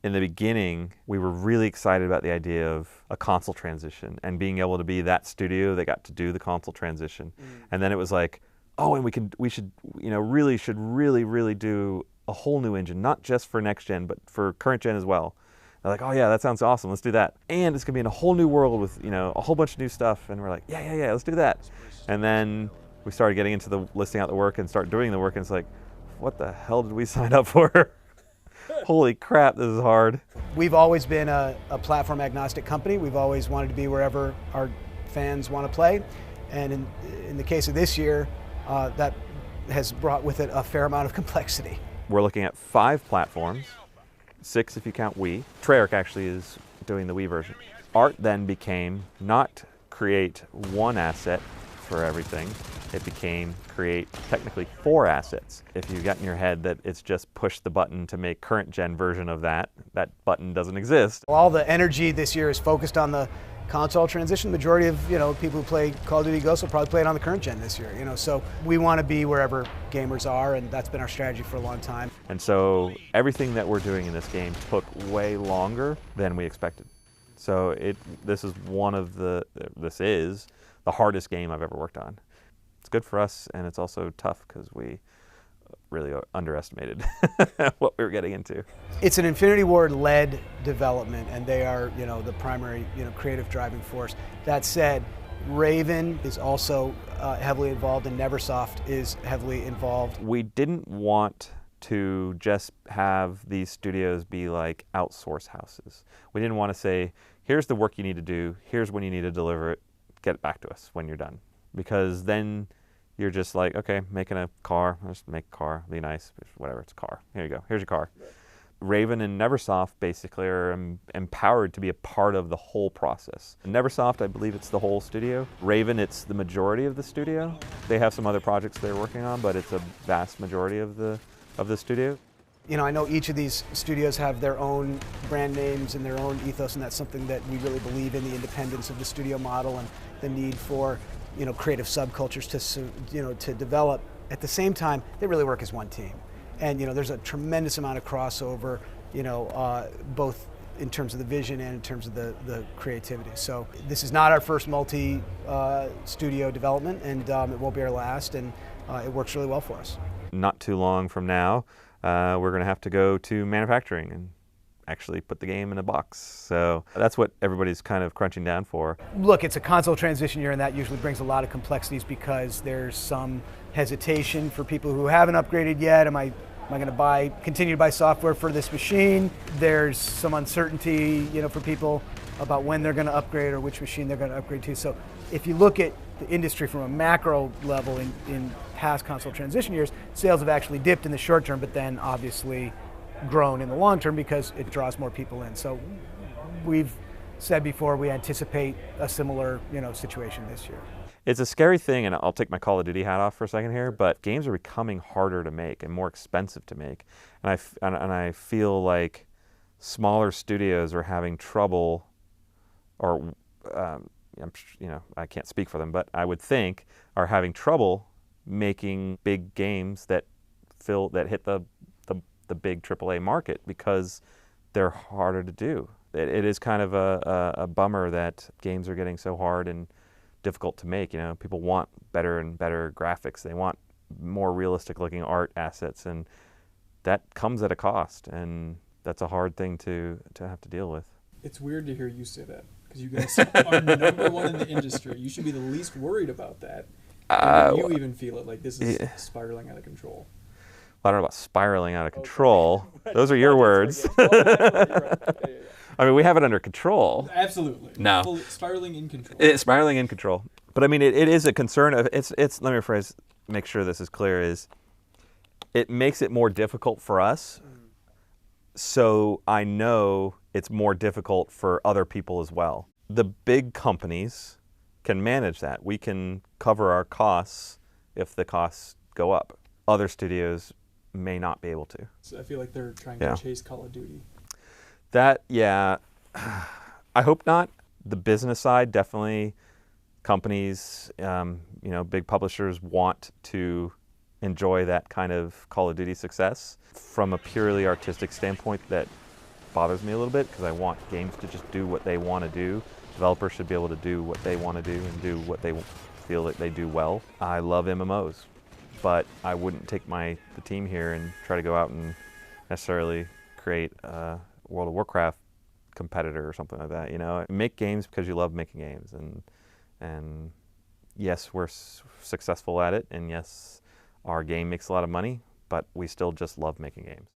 in the beginning, we were really excited about the idea of a console transition and being able to be that studio that got to do the console transition. And then it was like, oh, and we should, really do a whole new engine, not just for next gen, but for current gen as well. They're like, oh yeah, that sounds awesome. Let's do that. And it's gonna be in a whole new world with, a whole bunch of new stuff. And we're like, yeah, let's do that. And then we started getting into the listing out the work and start doing the work. And it's like, what the hell did we sign up for? Holy crap, this is hard. We've always been a platform agnostic company. We've always wanted to be wherever our fans want to play. And in the case of this year, that has brought with it a fair amount of complexity. We're looking at 5 platforms, 6 if you count Wii. Treyarch actually is doing the Wii version. Art then became not create one asset for everything. It became create technically 4 assets. If you got in your head that it's just push the button to make current gen version of that button doesn't exist. All the energy this year is focused on the console transition. The majority of people who play Call of Duty Ghosts will probably play it on the current gen this year. So we want to be wherever gamers are, and that's been our strategy for a long time. And so everything that we're doing in this game took way longer than we expected. So this is the hardest game I've ever worked on. It's good for us, and it's also tough because we really underestimated what we were getting into. It's an Infinity Ward-led development, and they are, the primary, creative driving force. That said, Raven is also heavily involved, and Neversoft is heavily involved. We didn't want to just have these studios be like outsource houses. We didn't want to say, here's the work you need to do, here's when you need to deliver it, get it back to us when you're done. Because then you're just like, okay, making a car, just make a car, be nice, whatever, it's a car. Here you go, here's your car. Right. Raven and Neversoft basically are empowered to be a part of the whole process. Neversoft, I believe it's the whole studio. Raven, it's the majority of the studio. They have some other projects they're working on, but it's a vast majority of the studio. I know each of these studios have their own brand names and their own ethos, and that's something that we really believe in, the independence of the studio model and the need for creative subcultures to develop. At the same time, they really work as one team. And there's a tremendous amount of crossover, both in terms of the vision and in terms of the creativity. So this is not our first multi-studio development, and it won't be our last, and it works really well for us. Not too long from now, we're going to have to go to manufacturing and actually put the game in a box. So that's what everybody's kind of crunching down for. Look, it's a console transition year, and that usually brings a lot of complexities because there's some hesitation for people who haven't upgraded yet. Am I going to continue to buy software for this machine? There's some uncertainty, for people about when they're going to upgrade or which machine they're going to upgrade to. So if you look at the industry from a macro level in past console transition years, sales have actually dipped in the short term, but then obviously grown in the long term because it draws more people in. So we've said before we anticipate a similar situation this year. It's a scary thing, and I'll take my Call of Duty hat off for a second here, but games are becoming harder to make and more expensive to make. And I feel like smaller studios are having trouble, or I can't speak for them, but I would think are having trouble making big games that hit the big AAA market because they're harder to do. It is kind of a bummer that games are getting so hard and difficult to make. People want better and better graphics. They want more realistic looking art assets, and that comes at a cost, and that's a hard thing to have to deal with. It's weird to hear you say that because you guys are number one in the industry. You should be the least worried about that. You even feel it like this is spiraling out of control. I don't know about spiraling out of control. Okay. Those are your words. I mean, we have it under control. Absolutely. No. Spiraling in control. It's spiraling in control. But I mean, it is a concern of, let me rephrase, make sure this is clear, is it makes it more difficult for us. So I know it's more difficult for other people as well. The big companies can manage that. We can cover our costs if the costs go up. Other studios may not be able to. So I feel like they're trying to chase Call of Duty. I hope not. The business side, definitely companies, big publishers want to enjoy that kind of Call of Duty success. From a purely artistic standpoint, that bothers me a little bit because I want games to just do what they want to do. Developers should be able to do what they want to do and do what they feel that they do well. I love MMOs, but I wouldn't take the team here and try to go out and necessarily create a World of Warcraft competitor or something like that. You know, make games because you love making games, and yes, we're successful at it, and yes, our game makes a lot of money, but we still just love making games.